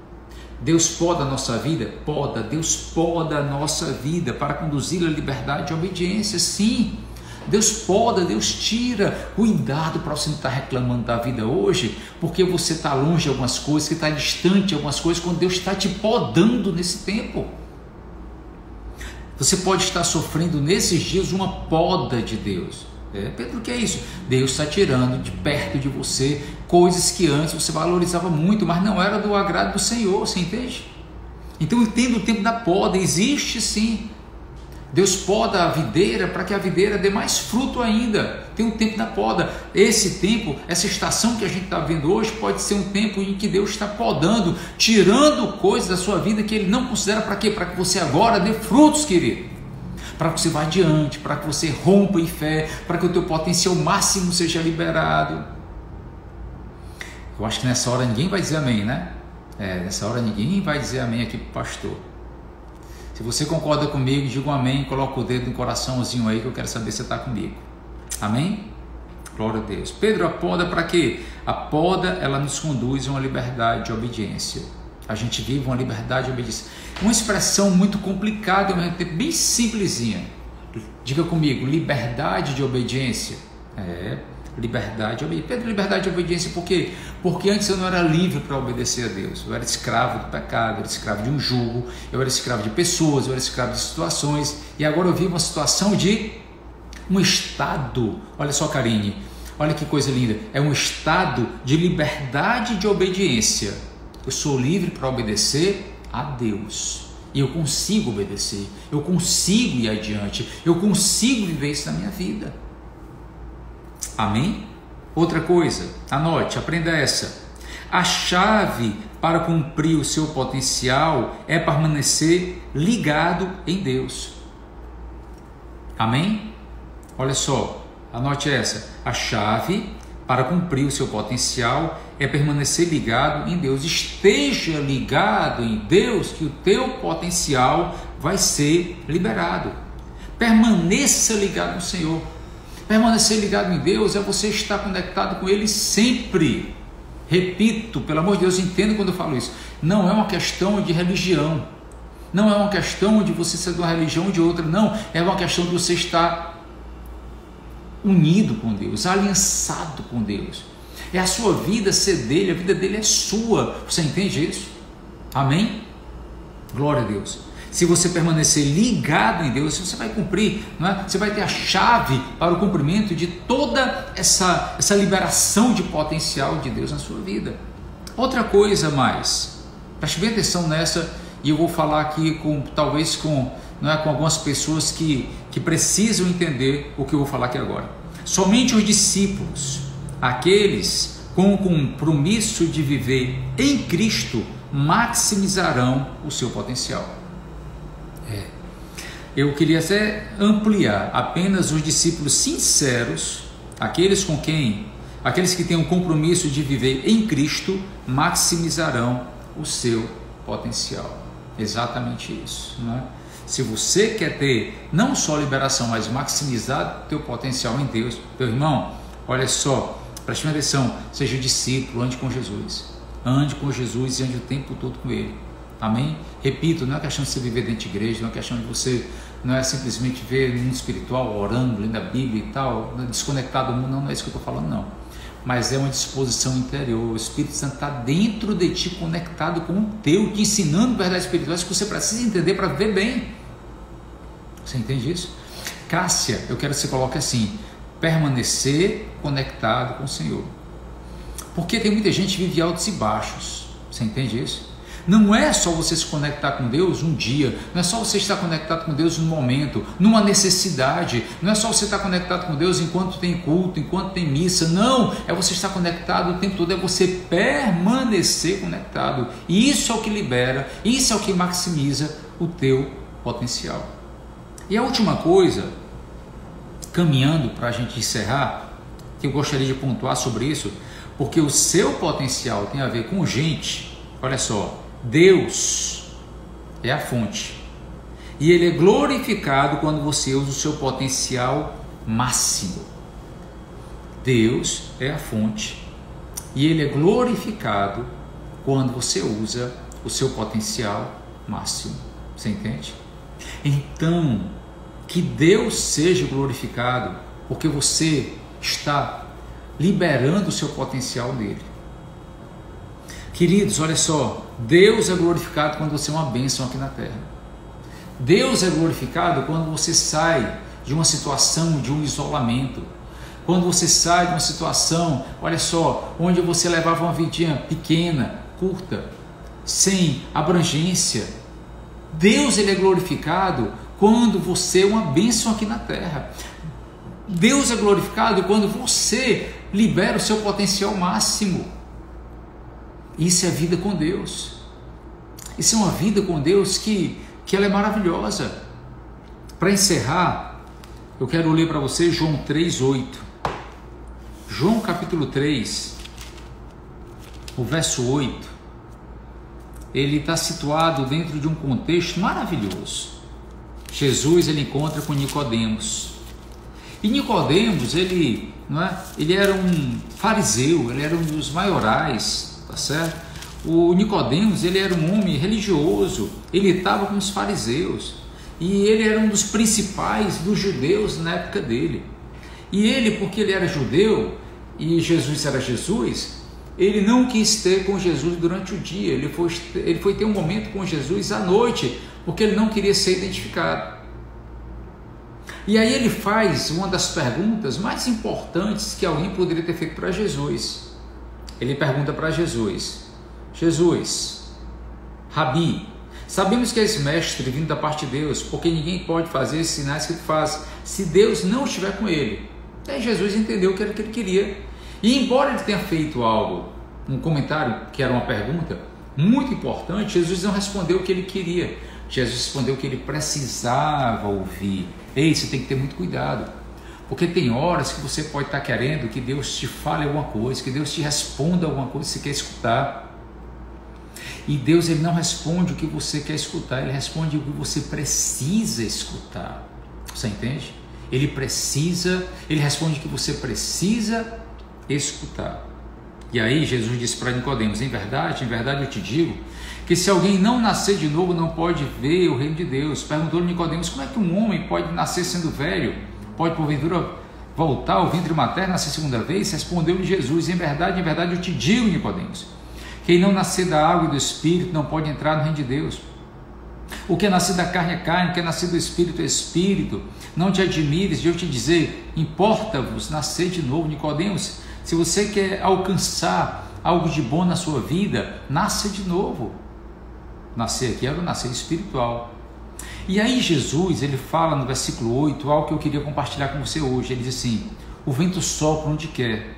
Deus poda a nossa vida? Poda. Deus poda a nossa vida para conduzir a liberdade de obediência, sim. Deus poda, Deus tira. Cuidado para você não estar reclamando da vida hoje, porque você está longe de algumas coisas, que está distante de algumas coisas, quando Deus está te podando nesse tempo. Você pode estar sofrendo nesses dias uma poda de Deus. Pedro, o que é isso? Deus está tirando de perto de você coisas que antes você valorizava muito, mas não era do agrado do Senhor, você entende? Então entenda o tempo da poda, existe sim. Deus poda a videira para que a videira dê mais fruto ainda. Tem um tempo da poda. Esse tempo, essa estação que a gente está vendo hoje, pode ser um tempo em que Deus está podando, tirando coisas da sua vida que Ele não considera para quê? Para que você agora dê frutos, querido. Para que você vá adiante, para que você rompa em fé, para que o teu potencial máximo seja liberado. Eu acho que nessa hora ninguém vai dizer amém, né? Nessa hora ninguém vai dizer amém aqui para o pastor. Se você concorda comigo, diga um amém, coloca o dedo no coraçãozinho aí que eu quero saber se você está comigo. Amém? Glória a Deus. Pedro, a poda para quê? A poda, ela nos conduz a uma liberdade de obediência. A gente vive uma liberdade de obediência. Uma expressão muito complicada, ao mesmo tempo bem simplesinha. Diga comigo, liberdade de obediência. Liberdade de obediência. Pedro, liberdade de obediência por quê? Porque antes eu não era livre para obedecer a Deus. Eu era escravo do pecado, eu era escravo de um jugo, eu era escravo de pessoas, eu era escravo de situações. E agora eu vivo uma situação de um estado. Olha só, Karine, olha que coisa linda. É um estado de liberdade de obediência. Eu sou livre para obedecer a Deus. E eu consigo obedecer. Eu consigo ir adiante. Eu consigo viver isso na minha vida. Amém? Outra coisa, anote, aprenda essa. A chave para cumprir o seu potencial é permanecer ligado em Deus. Amém? Olha só, anote essa. A chave para cumprir o seu potencial é permanecer ligado em Deus. Esteja ligado em Deus que o teu potencial vai ser liberado. Permaneça ligado no Senhor. Permanecer ligado em Deus é você estar conectado com Ele sempre. Repito, pelo amor de Deus, entenda quando eu falo isso. Não é uma questão de religião. Não é uma questão de você ser de uma religião ou de outra. Não, é uma questão de você estar unido com Deus, aliançado com Deus. É a sua vida ser dele, a vida dele é sua. Você entende isso? Amém? Glória a Deus. Se você permanecer ligado em Deus, você vai cumprir, não é? Você vai ter a chave para o cumprimento de toda essa liberação de potencial de Deus na sua vida. Outra coisa mais, preste bem atenção nessa, e eu vou falar aqui talvez com algumas pessoas que precisam entender o que eu vou falar aqui agora. Somente os discípulos, aqueles com o compromisso de viver em Cristo, maximizarão o seu potencial. Eu queria até ampliar. Apenas os discípulos sinceros, aqueles que têm um compromisso de viver em Cristo, maximizarão o seu potencial. Exatamente isso, não é? Se você quer ter não só liberação, mas maximizar o teu potencial em Deus, meu irmão, olha só, preste atenção, seja discípulo, ande com Jesus e ande o tempo todo com Ele. Amém? Repito, não é questão de você viver dentro de igreja, não é questão de você, não é simplesmente ver no mundo espiritual, orando, lendo a Bíblia e tal, desconectado do mundo, não é isso que eu estou falando, não. Mas é uma disposição interior. O Espírito Santo está dentro de ti, conectado com o teu, te ensinando verdades espirituais que você precisa entender para viver bem. Você entende isso? Cássia, eu quero que você coloque assim: permanecer conectado com o Senhor. Porque tem muita gente que vive altos e baixos. Você entende isso? Não é só você se conectar com Deus um dia, não é só você estar conectado com Deus num momento, numa necessidade, não é só você estar conectado com Deus enquanto tem culto, enquanto tem missa, não, é você estar conectado o tempo todo, é você permanecer conectado. E isso é o que libera, isso é o que maximiza o teu potencial. E a última coisa, caminhando para a gente encerrar, que eu gostaria de pontuar sobre isso, porque o seu potencial tem a ver com gente. Olha só, Deus é a fonte e Ele é glorificado quando você usa o seu potencial máximo. Deus é a fonte e Ele é glorificado quando você usa o seu potencial máximo. Você entende? Então, que Deus seja glorificado porque você está liberando o seu potencial nele. Queridos, olha só, Deus é glorificado quando você é uma bênção aqui na terra. Deus é glorificado quando você sai de uma situação de um isolamento. Quando você sai de uma situação, olha só, onde você levava uma vidinha pequena, curta, sem abrangência. Deus, ele é glorificado quando você é uma bênção aqui na terra. Deus é glorificado quando você libera o seu potencial máximo. Isso é vida com Deus. Isso é uma vida com Deus que ela é maravilhosa. Para encerrar, eu quero ler para você João 3:8. João capítulo 3, o verso 8, ele está situado dentro de um contexto maravilhoso. Jesus, ele encontra com Nicodemos. E Nicodemos, ele era um fariseu, ele era um dos maiorais, tá certo? O Nicodemos, ele era um homem religioso, ele estava com os fariseus e ele era um dos principais dos judeus na época dele. E ele, porque ele era judeu e Jesus era Jesus, ele não quis ter com Jesus durante o dia, ele foi ter um momento com Jesus à noite, porque ele não queria ser identificado. E aí ele faz uma das perguntas mais importantes que alguém poderia ter feito para Jesus. Ele pergunta para Jesus: Jesus, Rabi, sabemos que és mestre vindo da parte de Deus, porque ninguém pode fazer esses sinais que tu faz se Deus não estiver com ele. Aí Jesus entendeu o que era que ele queria. E embora ele tenha feito algo, um comentário que era uma pergunta muito importante, Jesus não respondeu o que ele queria. Jesus respondeu o que ele precisava ouvir. Ei, você tem que ter muito cuidado, porque tem horas que você pode estar querendo que Deus te fale alguma coisa, que Deus te responda alguma coisa que você quer escutar. E Deus, ele não responde o que você quer escutar, ele responde o que você precisa escutar. Você entende? Ele responde o que você precisa escutar. E aí Jesus disse para Nicodemos: em verdade eu te digo que se alguém não nascer de novo não pode ver o reino de Deus. Perguntou-lhe Nicodemos: como é que um homem pode nascer sendo velho? Pode porventura voltar ao ventre materno, nascer segunda vez? Respondeu-lhe Jesus: em verdade eu te digo, Nicodemos, quem não nascer da água e do Espírito não pode entrar no reino de Deus. O que é nascido da carne é carne, o que é nascido do Espírito é Espírito. Não te admires de eu te dizer: importa-vos nascer de novo. Nicodemos, se você quer alcançar algo de bom na sua vida, nasça de novo. Nascer aqui era o nascer espiritual. E aí Jesus, ele fala no versículo 8, algo que eu queria compartilhar com você hoje. Ele diz assim: o vento sopra onde quer,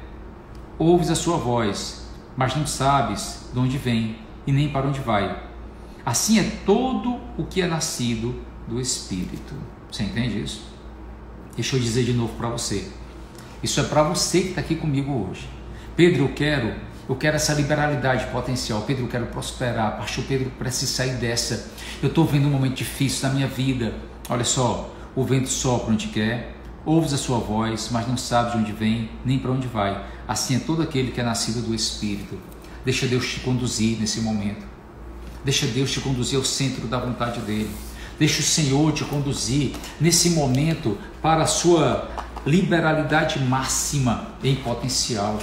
ouves a sua voz, mas não sabes de onde vem e nem para onde vai. Assim é todo o que é nascido do Espírito. Você entende isso? Deixa eu dizer de novo para você. Isso é para você que está aqui comigo hoje. Pedro, eu quero essa liberalidade potencial. Pedro, eu quero prosperar. Pastor Pedro, preciso sair dessa. Eu estou vendo um momento difícil na minha vida. Olha só, o vento sopra onde quer, ouves a sua voz, mas não sabes de onde vem, nem para onde vai. Assim é todo aquele que é nascido do Espírito. Deixa Deus te conduzir nesse momento. Deixa Deus te conduzir ao centro da vontade dele. Deixa o Senhor te conduzir nesse momento para a sua liberalidade máxima em potencial.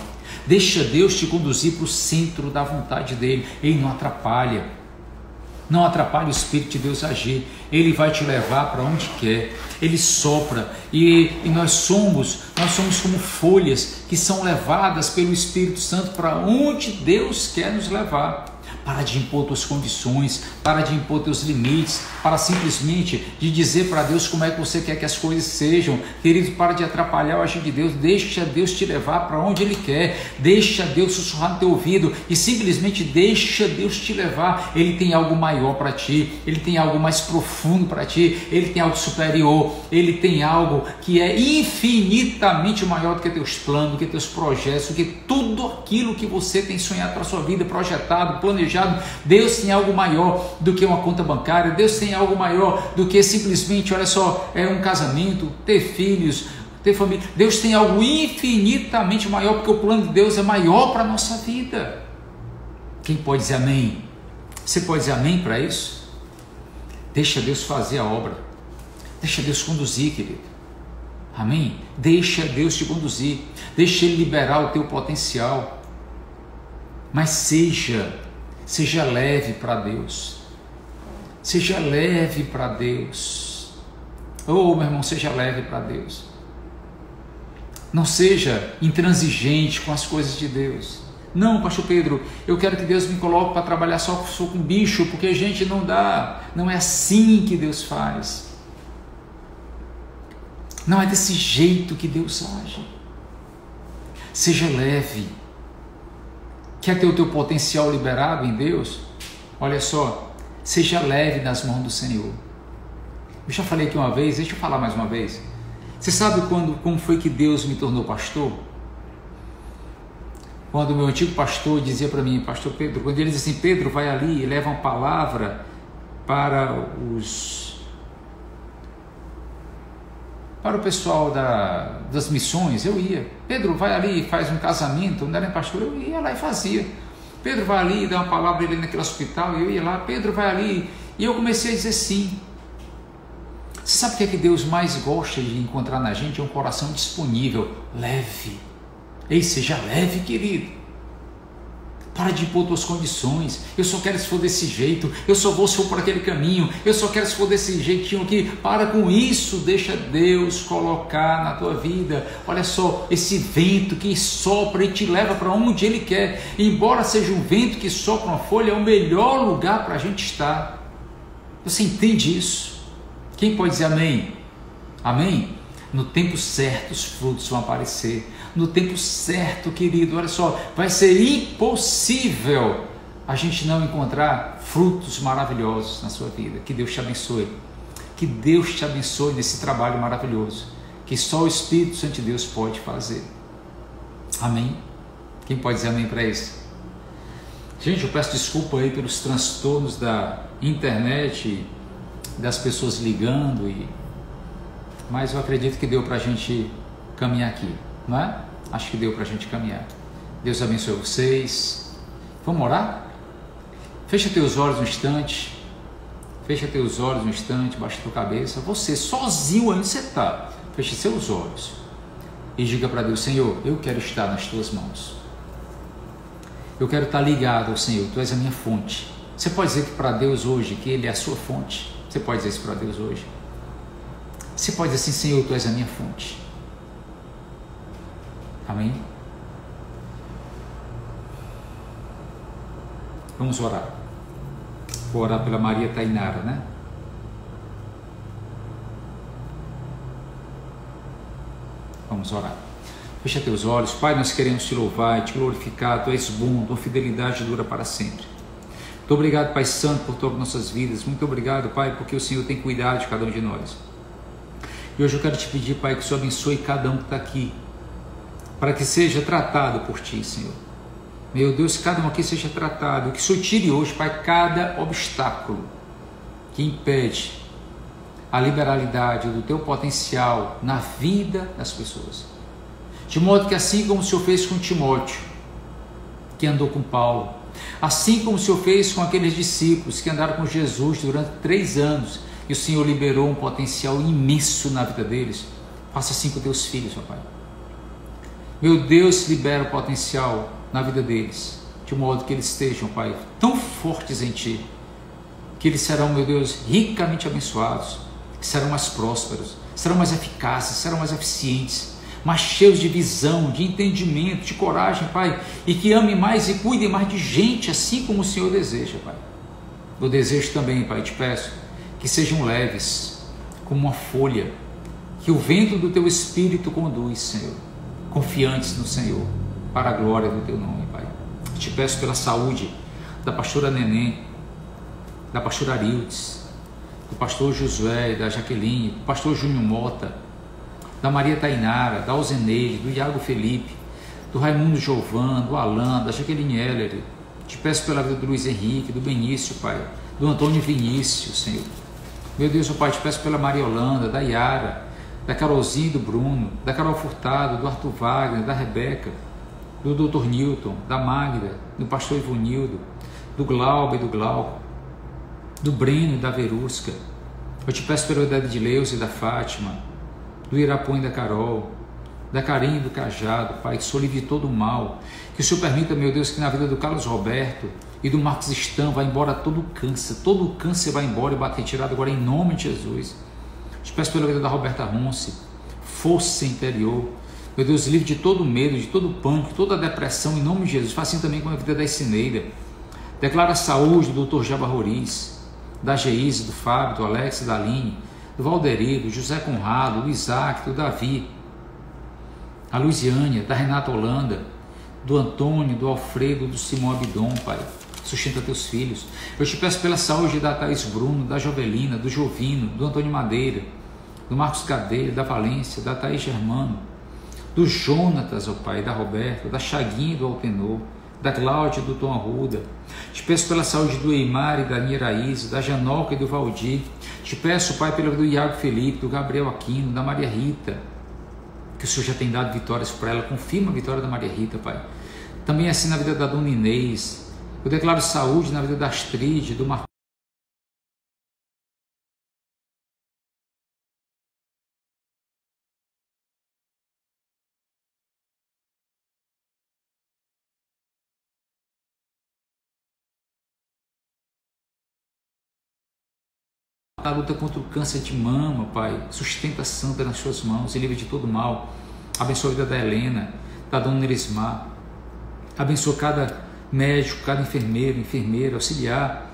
Deixa Deus te conduzir para o centro da vontade dele. Ele não atrapalha. Não atrapalha o Espírito de Deus agir. Ele vai te levar para onde quer. Ele sopra. E nós somos como folhas que são levadas pelo Espírito Santo para onde Deus quer nos levar. Para de impor tuas condições, para de impor teus limites, para simplesmente de dizer para Deus como é que você quer que as coisas sejam. Querido, para de atrapalhar o agir de Deus. Deixa Deus te levar para onde Ele quer. Deixa Deus sussurrar no teu ouvido e simplesmente deixa Deus te levar. Ele tem algo maior para ti, Ele tem algo mais profundo para ti, Ele tem algo superior, Ele tem algo que é infinitamente maior do que teus planos, do que teus projetos, do que tudo aquilo que você tem sonhado para a sua vida, projetado, planejado. Deus tem algo maior do que uma conta bancária. Deus tem algo maior do que simplesmente, olha só, um casamento, ter filhos, ter família. Deus tem algo infinitamente maior, porque o plano de Deus é maior para a nossa vida. Quem pode dizer amém? Você pode dizer amém para isso? Deixa Deus fazer a obra. Deixa Deus conduzir, querido. Amém? Deixa Deus te conduzir. Deixa Ele liberar o teu potencial. Mas seja leve para Deus. Seja leve para Deus. Oh, meu irmão, seja leve para Deus. Não seja intransigente com as coisas de Deus. Não, pastor Pedro, eu quero que Deus me coloque para trabalhar só com bicho, porque a gente não dá. Não é assim que Deus faz. Não é desse jeito que Deus age. Seja leve. Quer ter o teu potencial liberado em Deus? Olha só, seja leve nas mãos do Senhor. Eu já falei aqui uma vez, deixa eu falar mais uma vez. Você sabe como foi que Deus me tornou pastor? Quando o meu antigo pastor dizia para mim, pastor Pedro, quando ele dizia assim, Pedro, vai ali e leva uma palavra para o pessoal das missões, eu ia. Pedro, vai ali e faz um casamento, não era pastor, eu ia lá e fazia. Pedro, vai ali e dá uma palavra ali naquele hospital, eu ia lá. Pedro, vai ali. E eu comecei a dizer sim. Você sabe o que é que Deus mais gosta de encontrar na gente? É um coração disponível, leve. Ei, seja leve, querido. Para de impor tuas condições. Eu só quero se for desse jeito. Eu só vou se for por aquele caminho. Eu só quero se for desse jeitinho aqui. Para com isso. Deixa Deus colocar na tua vida. Olha só, esse vento que sopra e te leva para onde Ele quer. Embora seja um vento que sopra uma folha, é o melhor lugar para a gente estar. Você entende isso? Quem pode dizer amém? Amém? No tempo certo os frutos vão aparecer. No tempo certo, querido, olha só, vai ser impossível a gente não encontrar frutos maravilhosos na sua vida. Que Deus te abençoe. Que Deus te abençoe nesse trabalho maravilhoso, que só o Espírito Santo de Deus pode fazer. Amém? Quem pode dizer amém para isso? Gente, eu peço desculpa aí pelos transtornos da internet, das pessoas ligando, mas eu acredito que deu para a gente caminhar aqui, não é? Acho que deu para a gente caminhar. Deus abençoe vocês. Vamos orar? Fecha teus olhos um instante. Fecha teus olhos um instante, baixa tua cabeça. Você sozinho onde você está. Feche seus olhos e diga para Deus, Senhor, eu quero estar nas tuas mãos. Eu quero estar ligado ao Senhor. Tu és a minha fonte. Você pode dizer que para Deus hoje que Ele é a sua fonte? Você pode dizer isso para Deus hoje? Você pode dizer assim, Senhor, Tu és a minha fonte. Amém? Vamos orar. Vou orar pela Maria Tainara, né? Vamos orar. Fecha teus olhos. Pai, nós queremos Te louvar e Te glorificar. Tu és bom, Tua fidelidade dura para sempre. Muito obrigado, Pai Santo, por todas as nossas vidas. Muito obrigado, Pai, porque o Senhor tem cuidado de cada um de nós. E hoje eu quero Te pedir, Pai, que o Senhor abençoe cada um que está aqui, para que seja tratado por Ti, Senhor. Meu Deus, que cada um aqui seja tratado, que o Senhor tire hoje, Pai, cada obstáculo que impede a liberalidade do Teu potencial na vida das pessoas. De modo que assim como o Senhor fez com Timóteo, que andou com Paulo, Assim como o Senhor fez com aqueles discípulos que andaram com Jesus durante 3 anos e o Senhor liberou um potencial imenso na vida deles, faça assim com teus filhos, ó Pai. Meu Deus, libera o potencial na vida deles, de modo que eles estejam, Pai, tão fortes em Ti, que eles serão, meu Deus, ricamente abençoados, que serão mais prósperos, serão mais eficazes, serão mais eficientes, mais cheios de visão, de entendimento, de coragem, Pai, e que amem mais e cuidem mais de gente, assim como o Senhor deseja, Pai. Eu desejo também, Pai, te peço, que sejam leves, como uma folha, que o vento do Teu Espírito conduz, Senhor, confiantes no Senhor, para a glória do Teu nome, Pai. Te peço pela saúde da pastora Neném, da pastora Arildes, do pastor Josué, da Jaqueline, do pastor Júnior Mota, da Maria Tainara, da Alzeneide, do Iago Felipe, do Raimundo Giovan, do Alan, da Jaqueline Heller. Te peço pela vida do Luiz Henrique, do Benício, Pai, do Antônio Vinícius, Senhor. Meu Deus, Pai, te peço pela Maria Holanda, da Yara, da Carolzinha e do Bruno, da Carol Furtado, do Arthur Wagner, da Rebeca, do Dr. Newton, da Magda, do pastor Ivonildo, do Glauber e do Glauco, do Breno e da Verusca. Eu te peço pela vida de Leusa e da Fátima, do Irapô e da Carol, da Carinha e do Cajado, Pai, que o Senhor livre de todo o mal, que o Senhor permita, meu Deus, que na vida do Carlos Roberto e do Marcos Stan vá embora todo o câncer vai embora e bater tirado agora em nome de Jesus. Te peço pela vida da Roberta Ronce, força interior, meu Deus, livre de todo medo, de todo pânico, de toda depressão, em nome de Jesus. Faça assim também com a vida da Isineida. Declara a saúde do Dr. Jaba Roriz, da Geise, do Fábio, do Alex, da Aline, do Valderi, do José Conrado, do Isaac, do Davi, a Luisiânia, da Renata Holanda, do Antônio, do Alfredo, do Simão Abidon, Pai. Sustenta teus filhos. Eu te peço pela saúde da Thaís Bruno, da Jovelina, do Jovino, do Antônio Madeira, do Marcos Cadeira, da Valência, da Thaís Germano, do Jonatas, ó Pai, da Roberta, da Chaguinha, do Altenor, da Cláudia, do Tom Arruda. Te peço pela saúde do Eimar e da Niraísa, da Janoca e do Valdir. Te peço, Pai, pela vida do Iago Felipe, do Gabriel Aquino, da Maria Rita, que o Senhor já tem dado vitórias para ela. Confirma a vitória da Maria Rita, Pai. Também assim na vida da Dona Inês. Eu declaro saúde na vida da Astrid, do Marcos. A luta contra o câncer de mama, Pai, sustenta a santa nas suas mãos e livre de todo mal. Abençoa a vida da Helena, da Dona Nerismar. Abençoa cada médico, cada enfermeiro, enfermeira, auxiliar.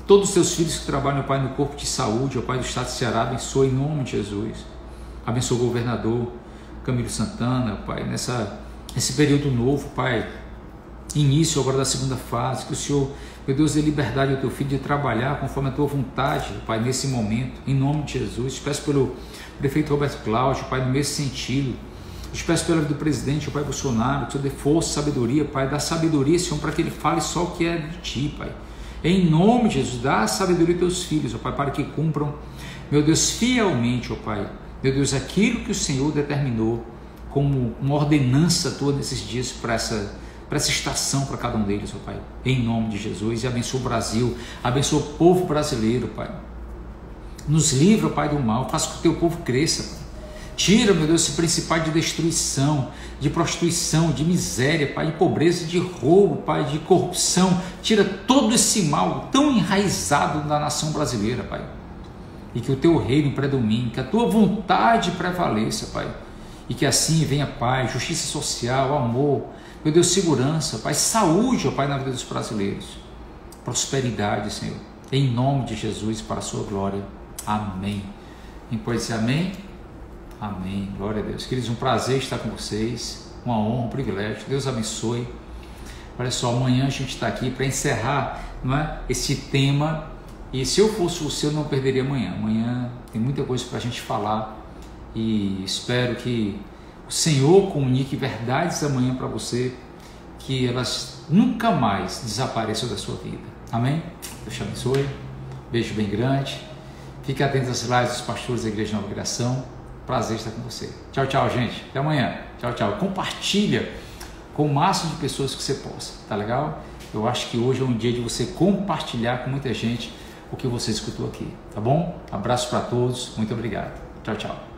Todos os teus filhos que trabalham, Pai, no corpo de saúde, ó Pai, do estado de Ceará, abençoa em nome de Jesus. Abençoa o governador Camilo Santana, Pai, nesse período novo, Pai, início agora da segunda fase, que o Senhor, meu Deus, dê liberdade ao teu filho de trabalhar conforme a tua vontade, Pai, nesse momento, em nome de Jesus. Te peço pelo prefeito Roberto Cláudio, Pai, no mesmo sentido. Te peço pela vida do presidente, o Pai Bolsonaro, que o Senhor dê força, sabedoria, Pai, dá sabedoria, Senhor, para que ele fale só o que é de Ti, Pai. Em nome de Jesus, dá sabedoria aos teus filhos, ó Pai, para que cumpram, meu Deus, fielmente, ó Pai, meu Deus, aquilo que o Senhor determinou como uma ordenança tua nesses dias para essa estação para cada um deles, ó Pai, em nome de Jesus. E abençoa o Brasil, abençoa o povo brasileiro, Pai. Nos livra, Pai, do mal, faça com que o teu povo cresça, Pai. Tira, meu Deus, esse principal de destruição, de prostituição, de miséria, Pai, de pobreza, de roubo, Pai, de corrupção. Tira todo esse mal tão enraizado na nação brasileira, Pai. E que o teu reino predomine, que a tua vontade prevaleça, Pai. E que assim venha paz, justiça social, amor, meu Deus, segurança, Pai, saúde, ó Pai, na vida dos brasileiros. Prosperidade, Senhor. Em nome de Jesus, para a sua glória. Amém. Quem pode dizer amém? Amém. Glória a Deus. Queridos, um prazer estar com vocês. Uma honra, um privilégio. Deus abençoe. Olha só, amanhã a gente está aqui para encerrar, não é, esse tema. E se eu fosse você, eu não perderia amanhã. Amanhã tem muita coisa para a gente falar. E espero que o Senhor comunique verdades amanhã para você, que elas nunca mais desapareçam da sua vida. Amém? Deus te abençoe. Beijo bem grande. Fique atento às lives dos pastores da Igreja Nova Criação. Prazer estar com você. Tchau, tchau, gente. Até amanhã. Tchau, tchau. Compartilha com o máximo de pessoas que você possa. Tá legal? eu acho que hoje é um dia de você compartilhar com muita gente o que você escutou aqui, tá bom? Abraço para todos, muito obrigado. Tchau, tchau.